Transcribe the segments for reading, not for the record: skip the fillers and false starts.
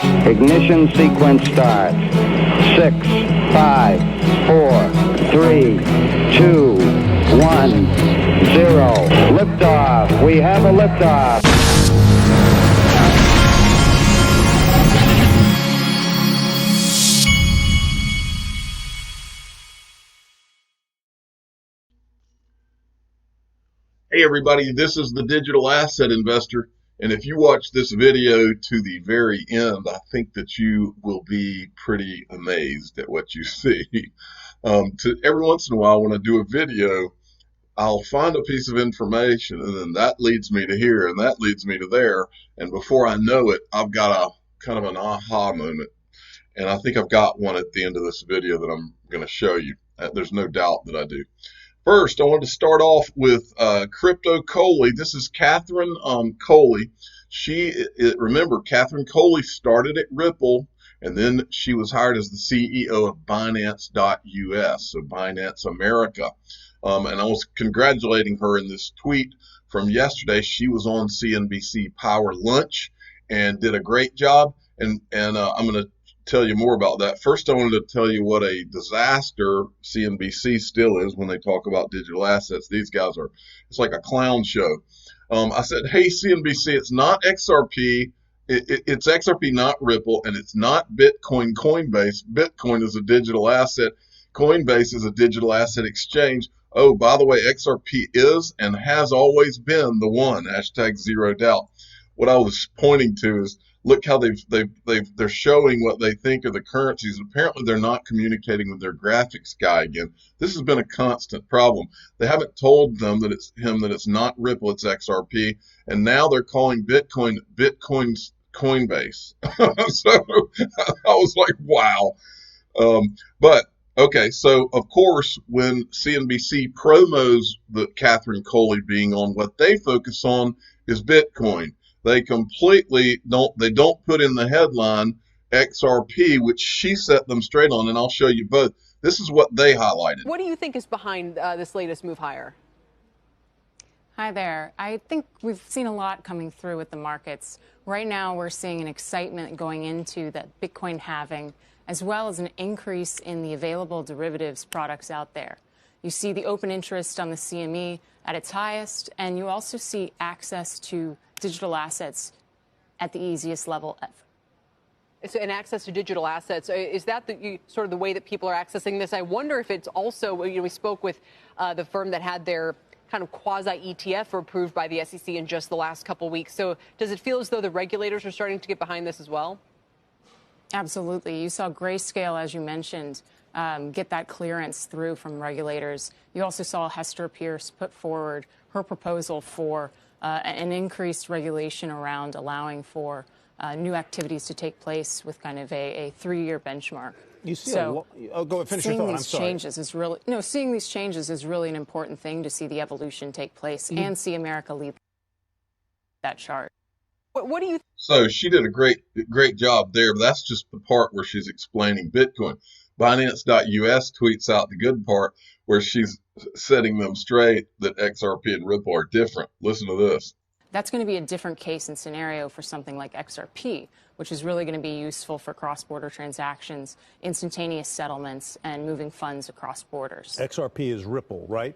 Ignition sequence starts. 6, 5, 4, 3, 2, 1, 0. Liftoff. We have a liftoff. Hey everybody, this is the Digital Asset Investor, and if you watch this video to the very end, I think that you will be pretty amazed at what you see. Every once in a while when I do a video, I'll find a piece of information and then that leads me to here and that leads me to there, and before I know it, I've got a kind of an aha moment, and I think I've got one at the end of this video that I'm going to show you. There's no doubt that I do. First, I want to start off with Crypto Coley. This is Catherine Coley. Remember, Catherine Coley started at Ripple, and then she was hired as the CEO of Binance.us, so Binance America. And I was congratulating her in this tweet from yesterday. She was on CNBC Power Lunch and did a great job. And I'm going to tell you more about that. First, I wanted to tell you what a disaster CNBC still is when they talk about digital assets. These guys it's like a clown show. I said, hey, CNBC, it's not XRP. It's XRP, not Ripple, and it's not Bitcoin Coinbase. Bitcoin is a digital asset. Coinbase is a digital asset exchange. Oh, by the way, XRP is and has always been the one, hashtag zero doubt. What I was pointing to is, look how they're showing what they think are the currencies. Apparently, they're not communicating with their graphics guy again. This has been a constant problem. They haven't told them that it's not Ripple, it's XRP, and now they're calling Bitcoin's Coinbase. So I was like, wow. But okay, so of course, when CNBC promos the Catherine Coley being on, what they focus on is Bitcoin. They completely don't put in the headline XRP, which she set them straight on, and I'll show you both. This is what they highlighted. What do you think is behind this latest move higher? Hi there. I think we've seen a lot coming through with the markets. Right now, we're seeing an excitement going into that Bitcoin halving, as well as an increase in the available derivatives products out there. You see the open interest on the CME at its highest, and you also see access to digital assets at the easiest level ever. So, and access to digital assets, is that sort of the way that people are accessing this? I wonder if it's also, we spoke with the firm that had their kind of quasi-ETF approved by the SEC in just the last couple of weeks. So does it feel as though the regulators are starting to get behind this as well? Absolutely. You saw Grayscale, as you mentioned, get that clearance through from regulators. You also saw Hester Pierce put forward her proposal for an increased regulation around allowing for new activities to take place with kind of a 3-year benchmark. You see, so go ahead, finish your thought. I'm sorry. Seeing these changes is really an important thing to see the evolution take place and see America lead that chart. What do you? So she did a great job there, but that's just the part where she's explaining Bitcoin. Binance.us tweets out the good part where she's setting them straight that XRP and Ripple are different. Listen to this. That's going to be a different case and scenario for something like XRP, which is really going to be useful for cross-border transactions, instantaneous settlements, and moving funds across borders. XRP is Ripple, right?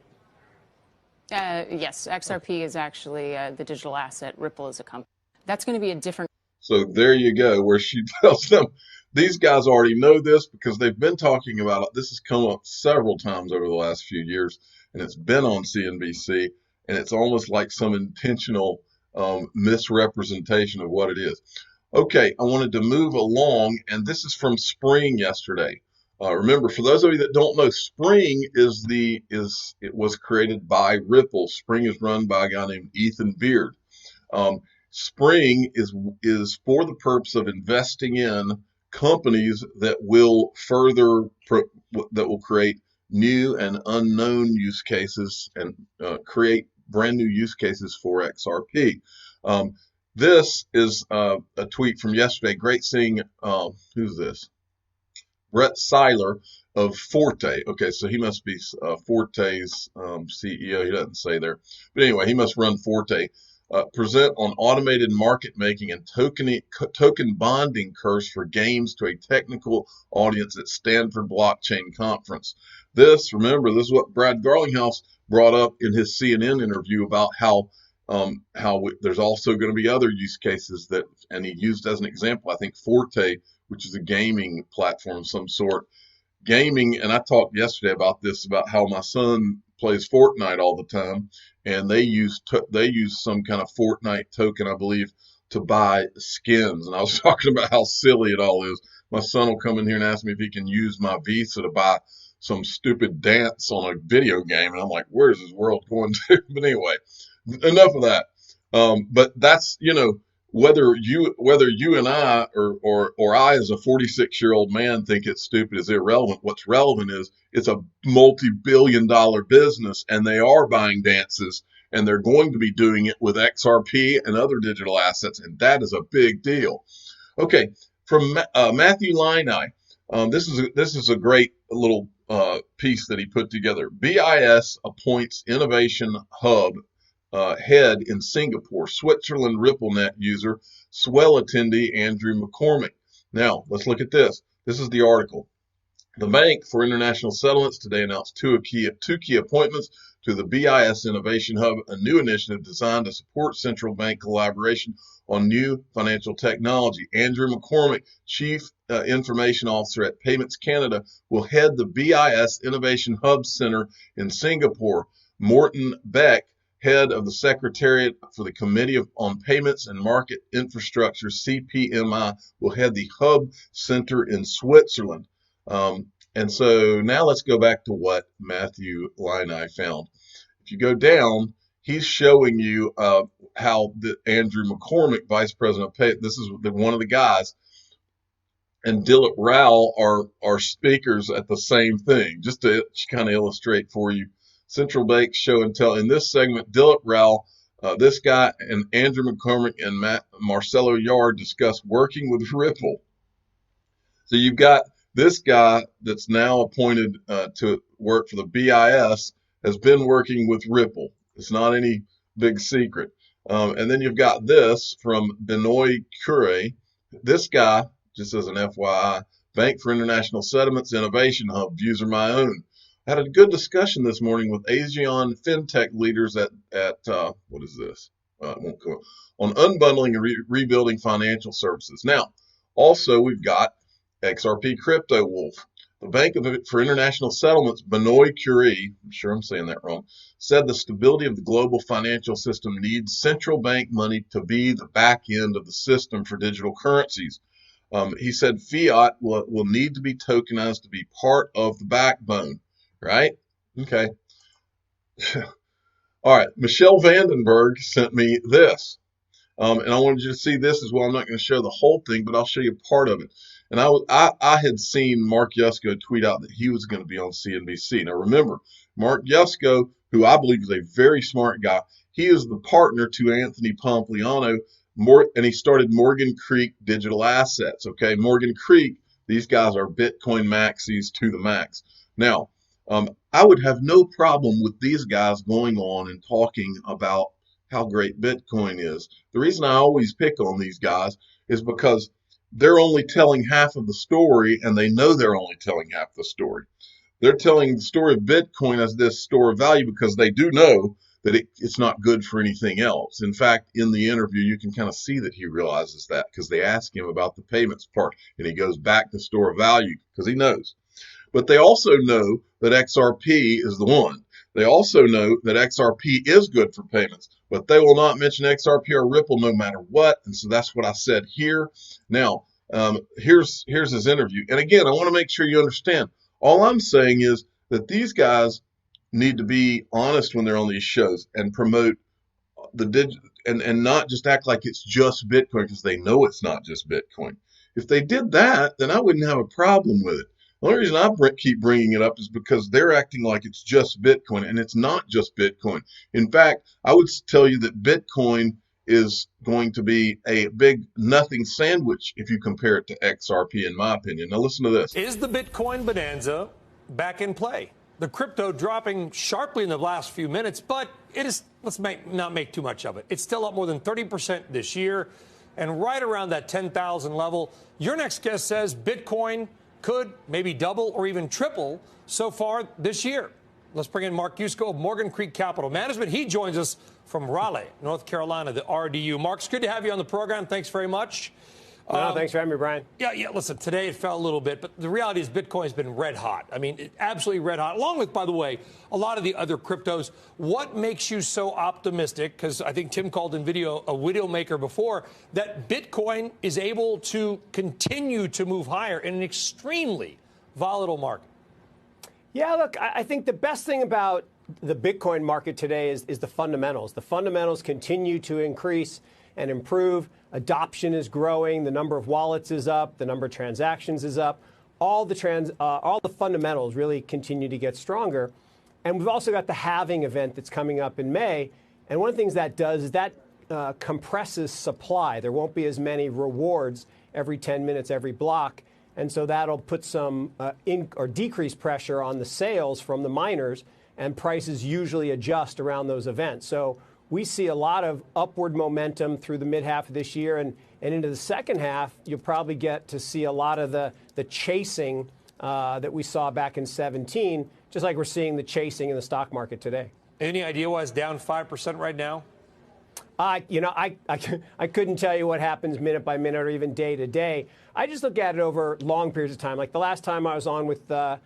Yes, XRP is actually the digital asset. Ripple is a company. That's going to be a different. So there you go, where she tells them these guys already know this because they've been talking about it. This has come up several times over the last few years, and it's been on CNBC, and it's almost like some intentional misrepresentation of what it is. Okay, I wanted to move along, and this is from Spring yesterday. Remember, for those of you that don't know, Spring it was created by Ripple. Spring is run by a guy named Ethan Beard. Spring is for the purpose of investing in companies that will create new and unknown use cases and create brand new use cases for XRP. This is a tweet from yesterday. Great seeing, who's this? Brett Seiler of Forte. Okay, so he must be Forte's CEO. He doesn't say there. But anyway, he must run Forte. present on automated market making and token bonding curves for games to a technical audience at Stanford Blockchain Conference. Remember, this is what Brad Garlinghouse brought up in his CNN interview about how there's also going to be other use cases and he used as an example, I think Forte, which is a gaming platform of some sort. Gaming, and I talked yesterday about this, about how my son plays Fortnite all the time, and they use some kind of Fortnite token, I believe, to buy skins. And I was talking about how silly it all is. My son will come in here and ask me if he can use my Visa to buy some stupid dance on a video game, and I'm like, where's this world going to? But anyway, enough of that. But that's, whether you and I or I as a 46-year-old man think it's stupid is irrelevant. What's relevant is it's a multi-billion-dollar business, and they are buying dances, and they're going to be doing it with XRP and other digital assets, and that is a big deal. Okay, from Matthew Liney, this is a great little piece that he put together. BIS appoints Innovation Hub head in Singapore, Switzerland RippleNet user, Swell attendee Andrew McCormick. Now, let's look at this. This is the article. The Bank for International Settlements today announced two key appointments to the BIS Innovation Hub, a new initiative designed to support central bank collaboration on new financial technology. Andrew McCormick, Chief Information Officer at Payments Canada, will head the BIS Innovation Hub Center in Singapore. Morton Beck, head of the Secretariat for the Committee on Payments and Market Infrastructure, CPMI, will head the Hub Center in Switzerland. And so now let's go back to what Matthew Liney found. If you go down, he's showing you how Andrew McCormick, Vice President of Payments, this is one of the guys, and Dilip Rao are speakers at the same thing, just to kind of illustrate for you. Central Bank Show and Tell. In this segment, Dilip Rao, this guy, and Andrew McCormick and Marcelo Yard discuss working with Ripple. So you've got this guy that's now appointed to work for the BIS has been working with Ripple. It's not any big secret. And then you've got this from Benoit Cure. This guy, just as an FYI, Bank for International Settlements Innovation Hub, views are my own. I had a good discussion this morning with ASEAN fintech leaders at what is this? It won't come up. On unbundling and rebuilding financial services. Now, also we've got XRP Crypto Wolf. The Bank for International Settlements, Benoit Cure, I'm sure I'm saying that wrong, said the stability of the global financial system needs central bank money to be the back end of the system for digital currencies. He said fiat will need to be tokenized to be part of the backbone. Right? Okay. All right. Michelle Vandenberg sent me this. And I wanted you to see this as well. I'm not going to show the whole thing, but I'll show you part of it. And I had seen Mark Yusko tweet out that he was going to be on CNBC. Now, remember, Mark Yusko, who I believe is a very smart guy, he is the partner to Anthony Pompliano, and he started Morgan Creek Digital Assets. Okay. Morgan Creek, these guys are Bitcoin maxis to the max. Now, I would have no problem with these guys going on and talking about how great Bitcoin is. The reason I always pick on these guys is because they're only telling half of the story, and they know they're only telling half the story. They're telling the story of Bitcoin as this store of value because they do know that it's not good for anything else. In fact, in the interview, you can kind of see that he realizes that because they ask him about the payments part, and he goes back to store of value because he knows. But they also know that XRP is the one. They also know that XRP is good for payments, but they will not mention XRP or Ripple no matter what. And so that's what I said here. Now, here's his interview. And again, I want to make sure you understand. All I'm saying is that these guys need to be honest when they're on these shows and promote and not just act like it's just Bitcoin because they know it's not just Bitcoin. If they did that, then I wouldn't have a problem with it. The only reason I keep bringing it up is because they're acting like it's just Bitcoin, and it's not just Bitcoin. In fact, I would tell you that Bitcoin is going to be a big nothing sandwich if you compare it to XRP, in my opinion. Now listen to this. Is the Bitcoin bonanza back in play? the crypto dropping sharply in the last few minutes, but it is, not make too much of it. It's still up more than 30% this year and right around that 10,000 level. Your next guest says Bitcoin could maybe double or even triple so far this year. Let's bring in Mark Yusko of Morgan Creek Capital Management. He joins us from Raleigh, North Carolina, the RDU. Mark, it's good to have you on the program. Thanks very much. Thanks for having me, Brian. Yeah, listen, today it fell a little bit, but the reality is Bitcoin's been red hot. I mean, absolutely red hot, along with, by the way, a lot of the other cryptos. What makes you so optimistic, because I think Tim called NVIDIA a widowmaker before, that Bitcoin is able to continue to move higher in an extremely volatile market? Yeah, look, I think the best thing about the Bitcoin market today is the fundamentals. The fundamentals continue to increase and improve. Adoption is growing. The number of wallets is up. The number of transactions is up. All the fundamentals really continue to get stronger. And we've also got the halving event that's coming up in May. And one of the things that does is that compresses supply. There won't be as many rewards every 10 minutes, every block. And so that'll put some decrease pressure on the sales from the miners, and prices usually adjust around those events. So we see a lot of upward momentum through the mid-half of this year, and into the second half, you'll probably get to see a lot of the chasing that we saw back in 17, just like we're seeing the chasing in the stock market today. Any idea why it's down 5% right now? I couldn't tell you what happens minute by minute or even day to day. I just look at it over long periods of time. Like the last time I was on with the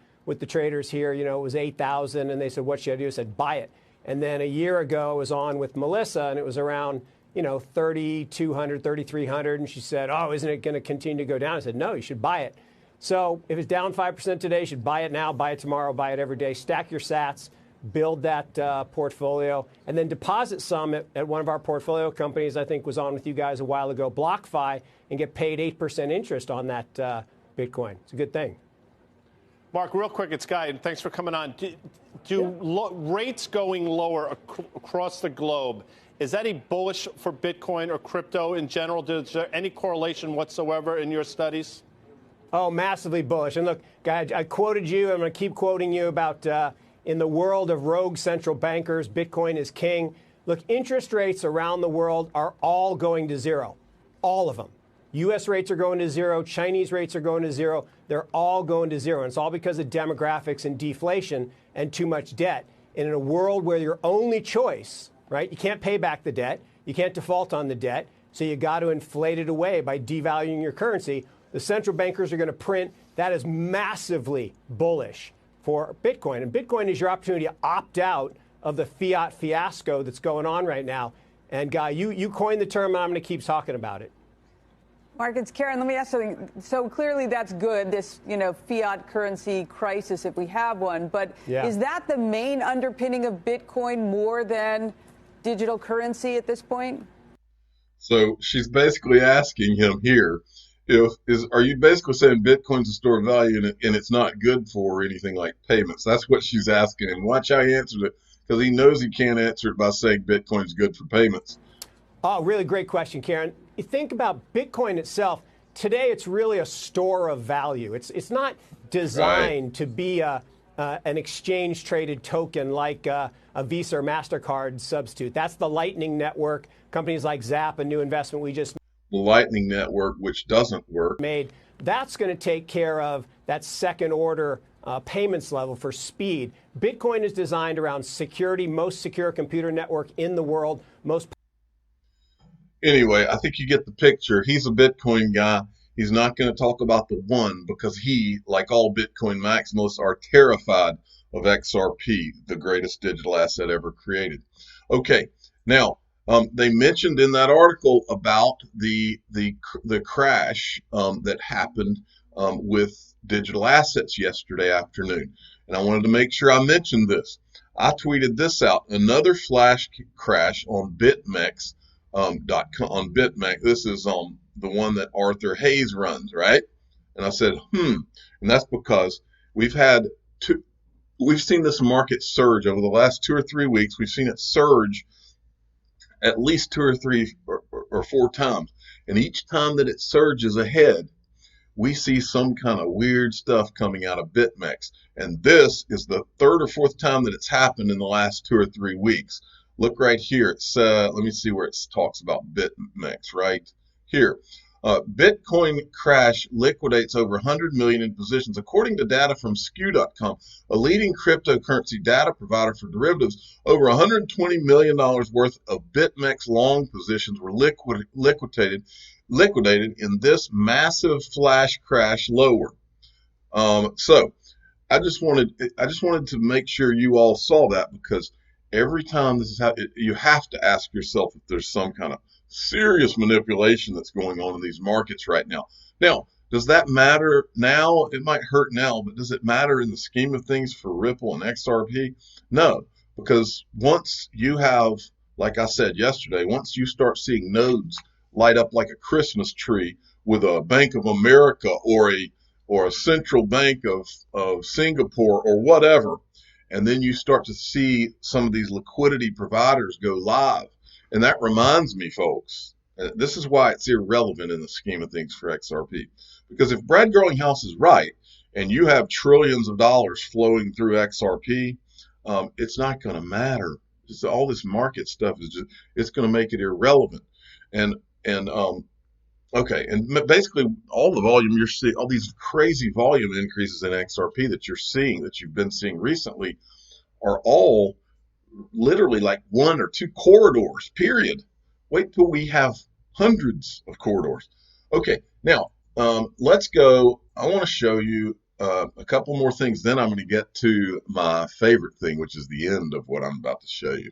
traders here, it was 8,000, and they said, "What should I do?" I said, "Buy it." And then a year ago, I was on with Melissa, and it was around 3,200, 3,300, and she said, "Oh, isn't it going to continue to go down?" I said, "No, you should buy it." So if it's down 5% today, you should buy it now, buy it tomorrow, buy it every day. Stack your sats. Build that portfolio, and then deposit some at one of our portfolio companies. I think was on with you guys a while ago, BlockFi, and get paid 8% interest on that Bitcoin. It's a good thing. Mark, real quick, it's Guy, and thanks for coming on. Rates going lower across the globe, is that bullish for Bitcoin or crypto in general? Is there any correlation whatsoever in your studies? Oh, massively bullish. And look, Guy, I quoted you. I'm going to keep quoting you about in the world of rogue central bankers, Bitcoin is king. Look, interest rates around the world are all going to zero. All of them. U.S. rates are going to zero. Chinese rates are going to zero. They're all going to zero. And it's all because of demographics and deflation and too much debt. And in a world where your only choice, right, you can't pay back the debt, you can't default on the debt, so you got to inflate it away by devaluing your currency. The central bankers are going to print. That is massively bullish for Bitcoin. And Bitcoin is your opportunity to opt out of the fiat fiasco that's going on right now. And Guy, you coined the term, and I'm going to keep talking about it. Mark, it's Karen. Let me ask something. So clearly that's good, this fiat currency crisis, if we have one. But is that the main underpinning of Bitcoin more than digital currency at this point? So she's basically asking him here, are you basically saying Bitcoin's a store of value and it's not good for anything like payments? That's what she's asking him. Watch how he answers it, because he knows he can't answer it by saying Bitcoin's good for payments. Oh, really great question, Karen. You think about Bitcoin itself. Today, it's really a store of value. It's not designed to be an exchange-traded token like a Visa or MasterCard substitute. That's the Lightning Network. Companies like Zap, a new investment we just the Lightning Network, which doesn't work. That's going to take care of that second-order payments level for speed. Bitcoin is designed around security, most secure computer network in the world. Anyway, I think you get the picture. He's a Bitcoin guy. He's not going to talk about the one because he, like all Bitcoin maximalists, are terrified of XRP, the greatest digital asset ever created. Okay, now, they mentioned in that article about the crash that happened with digital assets yesterday afternoon. And I wanted to make sure I mentioned this. I tweeted this out, another flash crash on BitMEX. On BitMEX. This is the one that Arthur Hayes runs, right? And I said, and that's because we've seen this market surge over the last 2 or 3 weeks. We've seen it surge at least 2 or 3 or 4 times. And each time that it surges ahead, we see some kind of weird stuff coming out of BitMEX. And this is the third or fourth time that it's happened in the last 2 or 3 weeks. Look right here. It's let me see where it talks about BitMEX right here. Bitcoin crash liquidates over 100 million in positions. According to data from skew.com, a leading cryptocurrency data provider for derivatives, over $120 million worth of BitMEX long positions were liquidated in this massive flash crash lower. So I just wanted to make sure you all saw that, because every time this is happening, you have to ask yourself if there's some kind of serious manipulation that's going on in these markets right now. Now, does that matter now? It might hurt now, but does it matter in the scheme of things for Ripple and XRP? No, because once you have, like I said yesterday, once you start seeing nodes light up like a Christmas tree with a Bank of America or a central bank of Singapore or whatever, and then you start to see some of these liquidity providers go live. And that reminds me, folks, this is why it's irrelevant in the scheme of things for XRP. Because if Brad Garlinghouse is right, and you have trillions of dollars flowing through XRP, it's not going to matter. All this market stuff is just, it's going to make it irrelevant. Okay, and basically all the volume you're seeing, all these crazy volume increases in XRP that you're seeing, that you've been seeing recently, are all literally like 1 or 2 corridors, period. Wait till we have hundreds of corridors. Okay, now let's go. I want to show you a couple more things, then I'm going to get to my favorite thing, which is the end of what I'm about to show you.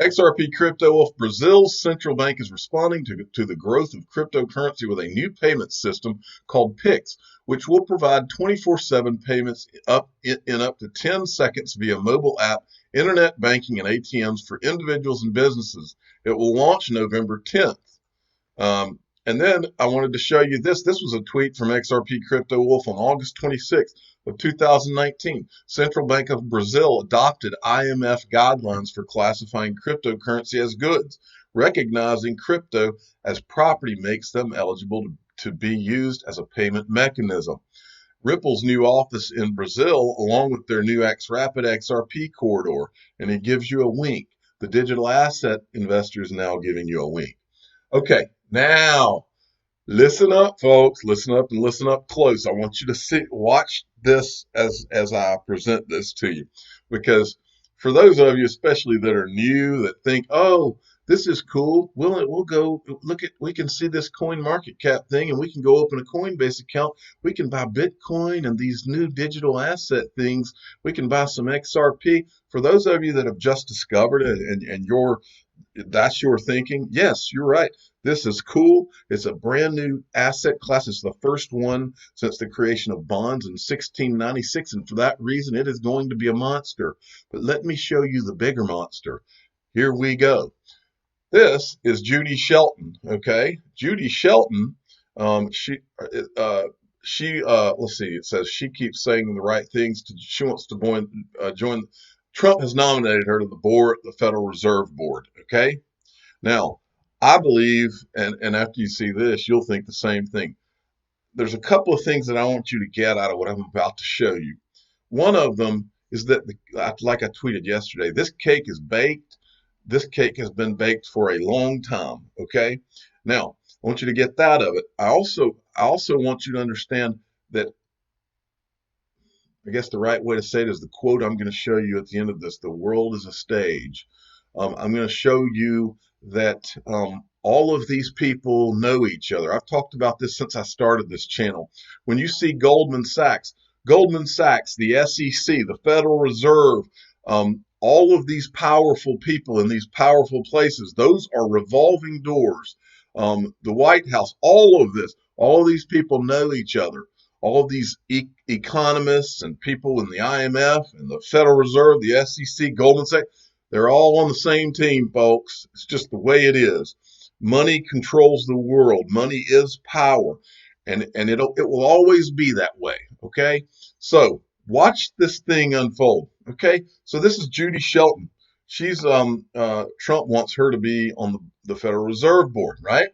XRP crypto. Brazil's central bank is responding to the growth of cryptocurrency with a new payment system called Pix, which will provide 24/7 payments in up to 10 seconds via mobile app, internet banking, and ATMs for individuals and businesses. It will launch November 10th. And then I wanted to show you this. This was a tweet from XRP Crypto Wolf on August 26th of 2019. Central Bank of Brazil adopted IMF guidelines for classifying cryptocurrency as goods. Recognizing crypto as property makes them eligible to be used as a payment mechanism. Ripple's new office in Brazil, along with their new Rapid XRP corridor, and it gives you a wink. The digital asset investor is now giving you a wink. Okay, now listen up, folks. Listen up and listen up close. I want you to watch this as I present this to you, because for those of you, especially that are new, that think, oh, this is cool. We'll go look at. We can see this coin market cap thing, and we can go open a Coinbase account. We can buy Bitcoin and these new digital asset things. We can buy some XRP. For those of you that have just discovered it, and that's your thinking, yes, you're right. This is cool. It's a brand new asset class. It's the first one since the creation of bonds in 1696, and for that reason, it is going to be a monster. But let me show you the bigger monster. Here we go. This is Judy Shelton. Okay, Judy Shelton. Let's see. It says she keeps saying the right things. She wants to join. Trump has nominated her to the Federal Reserve Board. Okay. Now, I believe, and after you see this, you'll think the same thing. There's a couple of things that I want you to get out of what I'm about to show you. One of them is that, like I tweeted yesterday, this cake is baked. This cake has been baked for a long time. Okay. Now, I want you to get that of it. I also want you to understand that, I guess the right way to say it is the quote I'm going to show you at the end of this. The world is a stage. I'm going to show you that all of these people know each other. I've talked about this since I started this channel. When you see Goldman Sachs, the SEC, the Federal Reserve, all of these powerful people in these powerful places, those are revolving doors. The White House, all of these people know each other. All of these economists and people in the IMF and the Federal Reserve, the SEC, Goldman Sachs, they're all on the same team, folks. It's just the way it is. Money controls the world. Money is power, and it will always be that way. Okay, so watch this thing unfold. Okay, so this is Judy Shelton. She's Trump wants her to be on the Federal Reserve Board, right?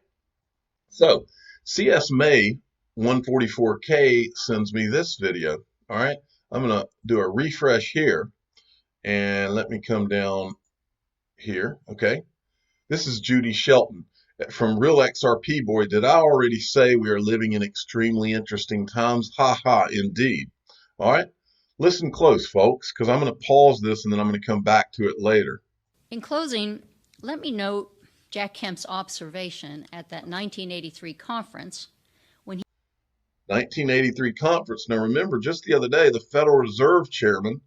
So C.S. May 144K sends me this video. All right, I'm going to do a refresh here, and let me come down here. Okay, this is Judy Shelton from Real XRP. Boy, did I already say we are living in extremely interesting times? Ha ha, indeed. All right, listen close, folks, because I'm going to pause this and then I'm going to come back to it later. In closing, let me note Jack Kemp's observation at that 1983 conference. 1983 conference. Now remember, just the other day, the Federal Reserve Chairman,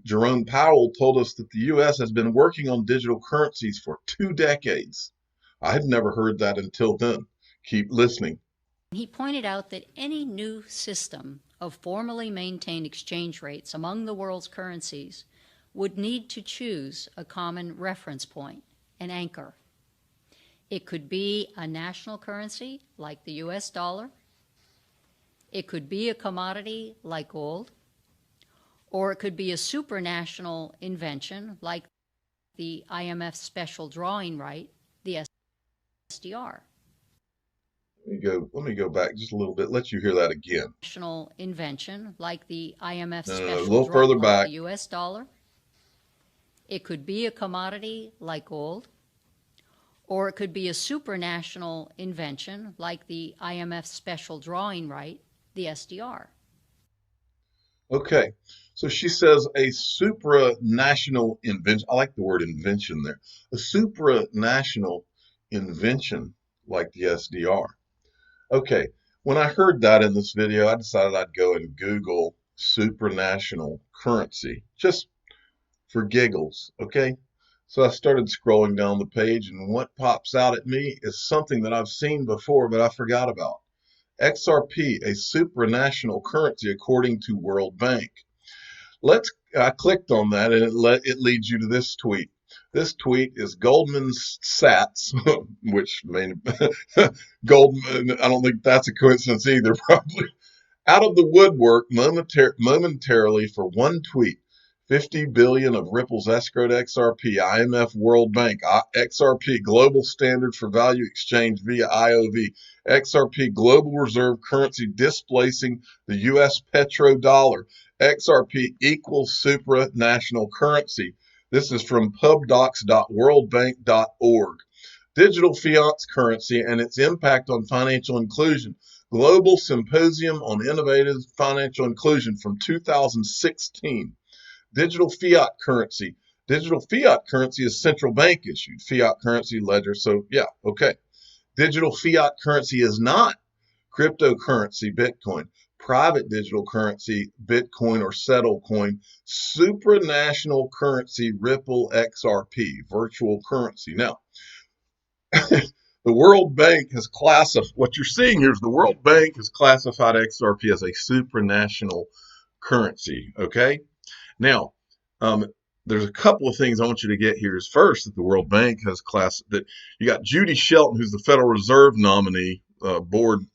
Jerome Powell, told us that the U.S. has been working on digital currencies for 2 decades. I had never heard that until then. Keep listening. He pointed out that any new system of formally maintained exchange rates among the world's currencies would need to choose a common reference point, an anchor. It could be a national currency like the U.S. dollar. It could be a commodity like gold, or it could be a supranational invention like the IMF special drawing right, the SDR. Let me go back just a little bit. Let you hear that again. National invention like the IMF a special little drawing further like back. the U.S. dollar. It could be a commodity like gold, or it could be a supranational invention like the IMF special drawing right, the SDR. Okay, so she says a supranational invention. I like the word invention there. A supranational invention like the SDR. Okay, when I heard that in this video, I decided I'd go and Google supranational currency, just for giggles, okay? So I started scrolling down the page, and what pops out at me is something that I've seen before, but I forgot about. XRP, a supranational currency according to World Bank. I clicked on that, and it leads you to this tweet. This tweet is Goldman Sachs, which Goldman, I don't think that's a coincidence either, probably. Out of the woodwork momentarily for one tweet. 50 billion of Ripple's escrowed XRP, IMF World Bank, XRP Global Standard for Value Exchange via IOV, XRP Global Reserve Currency displacing the US petrodollar, XRP equals supranational currency. This is from pubdocs.worldbank.org. Digital fiat currency and its impact on financial inclusion. Global Symposium on Innovative Financial Inclusion from 2016. Digital fiat currency. Digital fiat currency is central bank issued. Fiat currency ledger. So yeah, okay. Digital fiat currency is not cryptocurrency, Bitcoin. Private digital currency, Bitcoin or settle coin. Supranational currency, Ripple XRP, virtual currency. Now, the World Bank has classified, what you're seeing here is the World Bank has classified XRP as a supranational currency, okay? Now, there's a couple of things I want you to get here. Is first that the World Bank has that you got Judy Shelton, who's the Federal Reserve nominee, board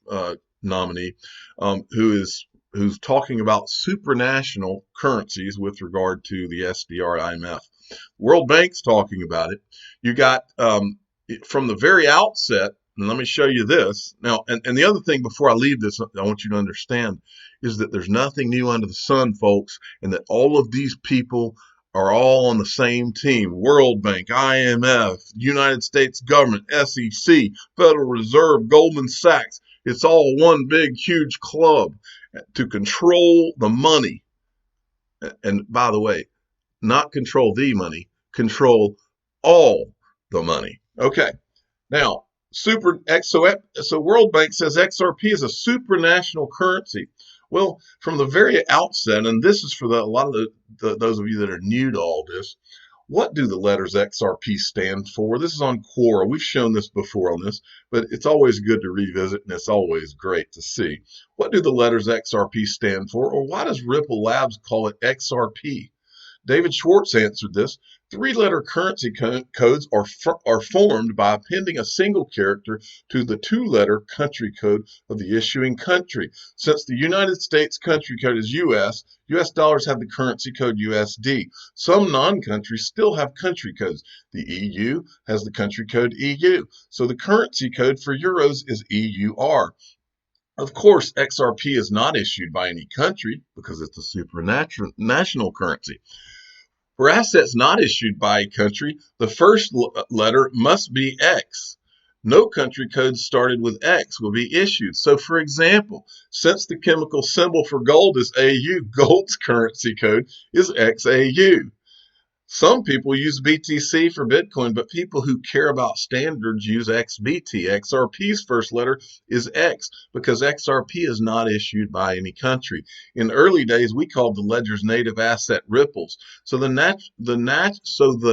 nominee, who's talking about supranational currencies with regard to the SDR IMF. World Bank's talking about it. You got from the very outset. And let me show you this. Now, and the other thing before I leave this, I want you to understand is that there's nothing new under the sun, folks, and that all of these people are all on the same team. World Bank, IMF, United States government, SEC, Federal Reserve, Goldman Sachs. It's all one big, huge club to control the money. And by the way, not control the money, control all the money. Okay. Now, so World Bank says XRP is a supranational currency. Well, from the very outset, and this is for a lot of those of you that are new to all this, what do the letters XRP stand for? This is on Quora. We've shown this before on this, but it's always good to revisit, and it's always great to see. What do the letters XRP stand for, or why does Ripple Labs call it XRP? David Schwartz answered this. 3-letter currency codes are formed by appending a single character to the 2-letter country code of the issuing country. Since the United States country code is US, US dollars have the currency code USD. Some non-countries still have country codes. The EU has the country code EU. So the currency code for euros is EUR. Of course, XRP is not issued by any country because it's a supranational currency. For assets not issued by a country, the first letter must be X. No country code started with X will be issued. So, for example, since the chemical symbol for gold is AU, gold's currency code is XAU. Some people use BTC for Bitcoin, but people who care about standards use XBT. XRP's first letter is X because XRP is not issued by any country. In early days, we called the ledger's native asset ripples. So the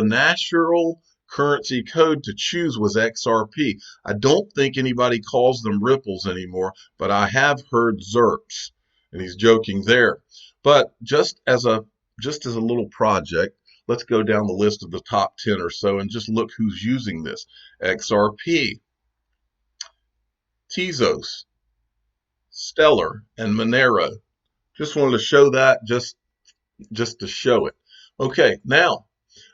natural currency code to choose was XRP. I don't think anybody calls them ripples anymore, but I have heard ZERPs, and he's joking there. But just as a little project, let's go down the list of the top 10 or so and just look who's using this. XRP, Tezos, Stellar, and Monero. Just wanted to show that just to show it. Okay, now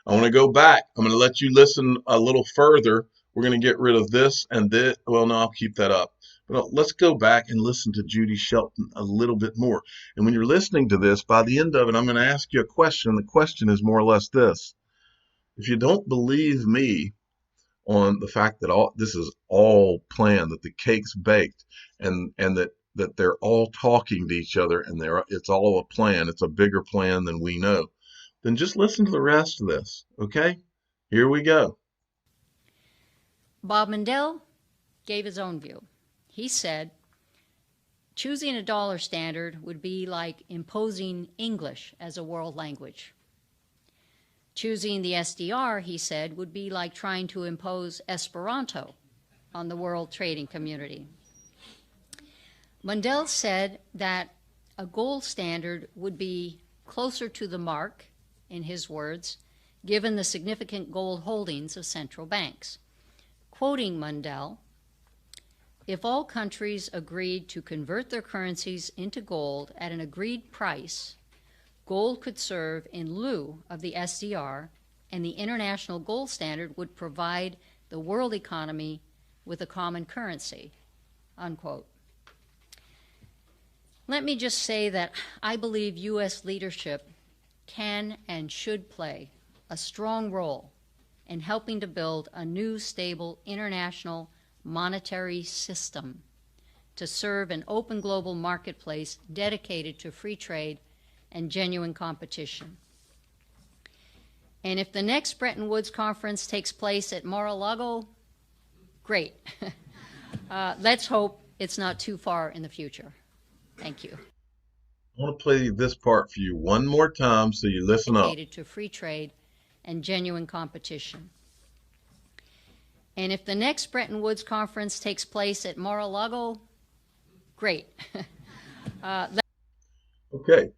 I want to go back. I'm going to let you listen a little further. We're going to get rid of this and this. Well, no, I'll keep that up. But let's go back and listen to Judy Shelton a little bit more. And when you're listening to this, by the end of it, I'm going to ask you a question. The question is more or less this. If you don't believe me on the fact that this is all planned, that the cake's baked, and that they're all talking to each other, and it's all a plan, it's a bigger plan than we know, then just listen to the rest of this, okay? Here we go. Bob Mundell gave his own view. He said, choosing a dollar standard would be like imposing English as a world language. Choosing the SDR, he said, would be like trying to impose Esperanto on the world trading community. Mundell said that a gold standard would be closer to the mark, in his words, given the significant gold holdings of central banks. Quoting Mundell, if all countries agreed to convert their currencies into gold at an agreed price, gold could serve in lieu of the SDR, and the international gold standard would provide the world economy with a common currency, unquote. Let me just say that I believe U.S. leadership can and should play a strong role in helping to build a new, stable international monetary system to serve an open global marketplace dedicated to free trade and genuine competition. And if the next Bretton Woods conference takes place at Mar-A-Lago, great. Let's hope it's not too far in the future. Thank you. I want to play this part for you one more time so you listen up. Dedicated to free trade and genuine competition. And if the next Bretton Woods conference takes place at Mar-A-Lago, great. Okay.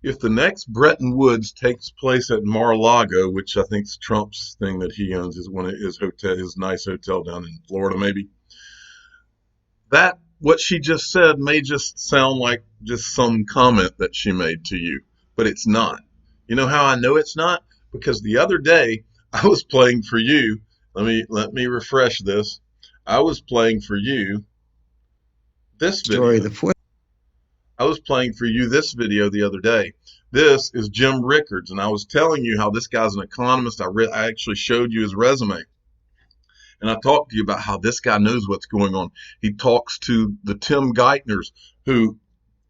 If the next Bretton Woods takes place at Mar-A-Lago, which I think is Trump's thing that he owns, is one of his nice hotel down in Florida, maybe. What she just said may just sound like just some comment that she made to you, but it's not. You know how I know it's not? Because the other day I was playing for you. Let me refresh this. I was playing for you this video. I was playing for you this video the other day. This is Jim Rickards, and I was telling you how this guy's an economist. I actually showed you his resume. And I talked to you about how this guy knows what's going on. He talks to the Tim Geithners, who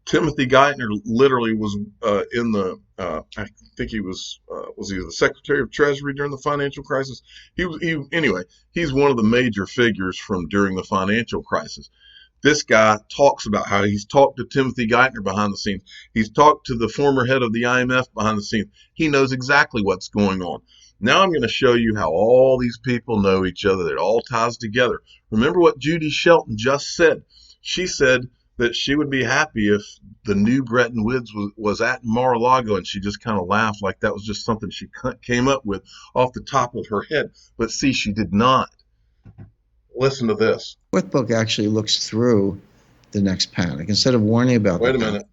Timothy Geithner literally was I think he was he the Secretary of Treasury during the financial crisis? Anyway, he's one of the major figures from during the financial crisis. This guy talks about how he's talked to Timothy Geithner behind the scenes. He's talked to the former head of the IMF behind the scenes. He knows exactly what's going on. Now I'm going to show you how all these people know each other. It all ties together. Remember what Judy Shelton just said. She said that she would be happy if the new Bretton Woods was at Mar-a-Lago, and she just kind of laughed like that was just something she came up with off the top of her head. But see, she did not. Listen to this. Fourth book actually looks through the next panic instead of warning about. Wait a minute.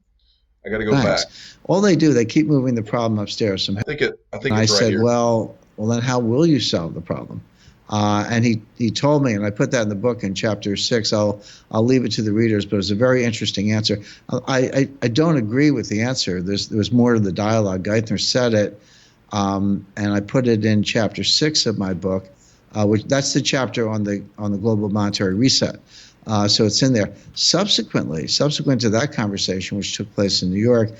I got to go back. All they do, they keep moving the problem upstairs. I think it's I right said, here. well, then how will you solve the problem? And he told me, and I put that in the book in chapter 6. I'll leave it to the readers, but it's a very interesting answer. I don't agree with the answer. There was more to the dialogue. Geithner said it, and I put it in chapter 6 of my book, which that's the chapter on the global monetary reset. So it's in there. Subsequent to that conversation, which took place in New York,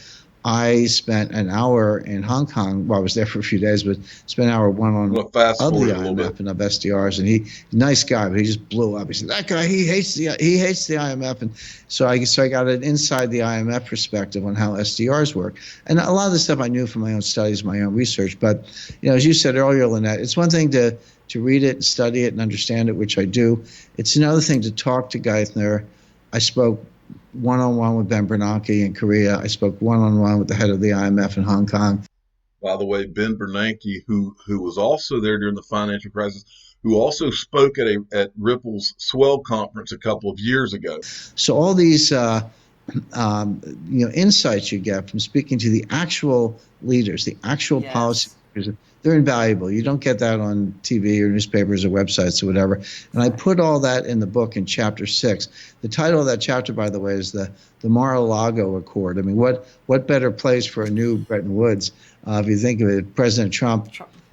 I spent an hour in Hong Kong. Well, I was there for a few days, but spent an hour one-on-one of the IMF and of SDRs. And he, nice guy, but he just blew up. He said, that guy, he hates the IMF. And so I got an inside the IMF perspective on how SDRs work. And a lot of the stuff I knew from my own studies, my own research. But, as you said earlier, Lynette, it's one thing to read it and study it and understand it, which I do. It's another thing to talk to Geithner. I spoke one-on-one with Ben Bernanke in Korea. I spoke one-on-one with the head of the IMF in Hong Kong. By the way, Ben Bernanke, who was also there during the financial crisis, who also spoke at Ripple's Swell conference a couple of years ago. So all these insights you get from speaking to the actual leaders, the actual policy leaders, they're invaluable. You don't get that on TV or newspapers or websites or whatever. And I put all that in the book in chapter 6. The title of that chapter, by the way, is the Mar-A-Lago Accord. I mean, what better place for a new Bretton Woods? If you think of it, President Trump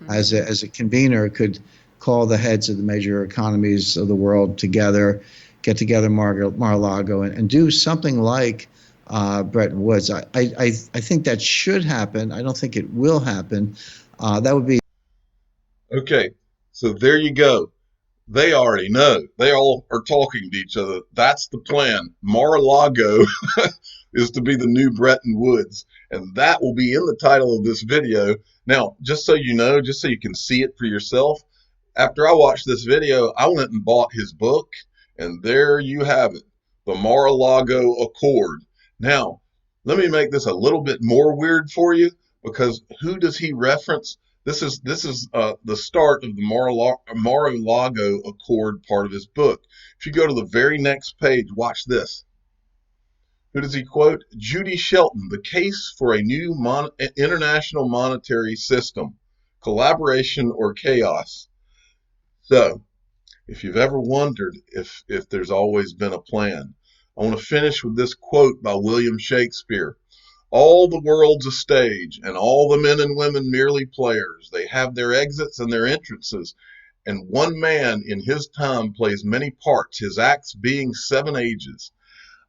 as a convener could call the heads of the major economies of the world together, get together Mar-a-Lago, and do something like Bretton Woods. I think that should happen. I don't think it will happen. That would be. Okay, so there you go. They already know. They all are talking to each other. That's the plan. Mar-a-Lago is to be the new Bretton Woods, and that will be in the title of this video. Now, just so you know, just so you can see it for yourself, after I watched this video, I went and bought his book, and there you have it, the Mar-a-Lago Accord. Now, let me make this a little bit more weird for you, because who does he reference? This is the start of the Mar-a-Lago Accord part of his book. If you go to the very next page, watch this. Who does he quote? Judy Shelton, the case for a new international monetary system, collaboration or chaos. So, if you've ever wondered if there's always been a plan, I want to finish with this quote by William Shakespeare. All the world's a stage, and all the men and women merely players. They have their exits and their entrances, and one man in his time plays many parts, his acts being 7 ages.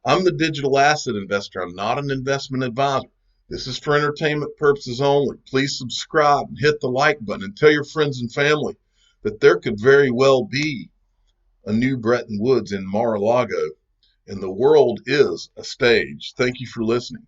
I'm the digital asset investor. I'm not an investment advisor. This is for entertainment purposes only. Please subscribe and hit the like button and tell your friends and family that there could very well be a new Bretton Woods in Mar-a-Lago, and the world is a stage. Thank you for listening.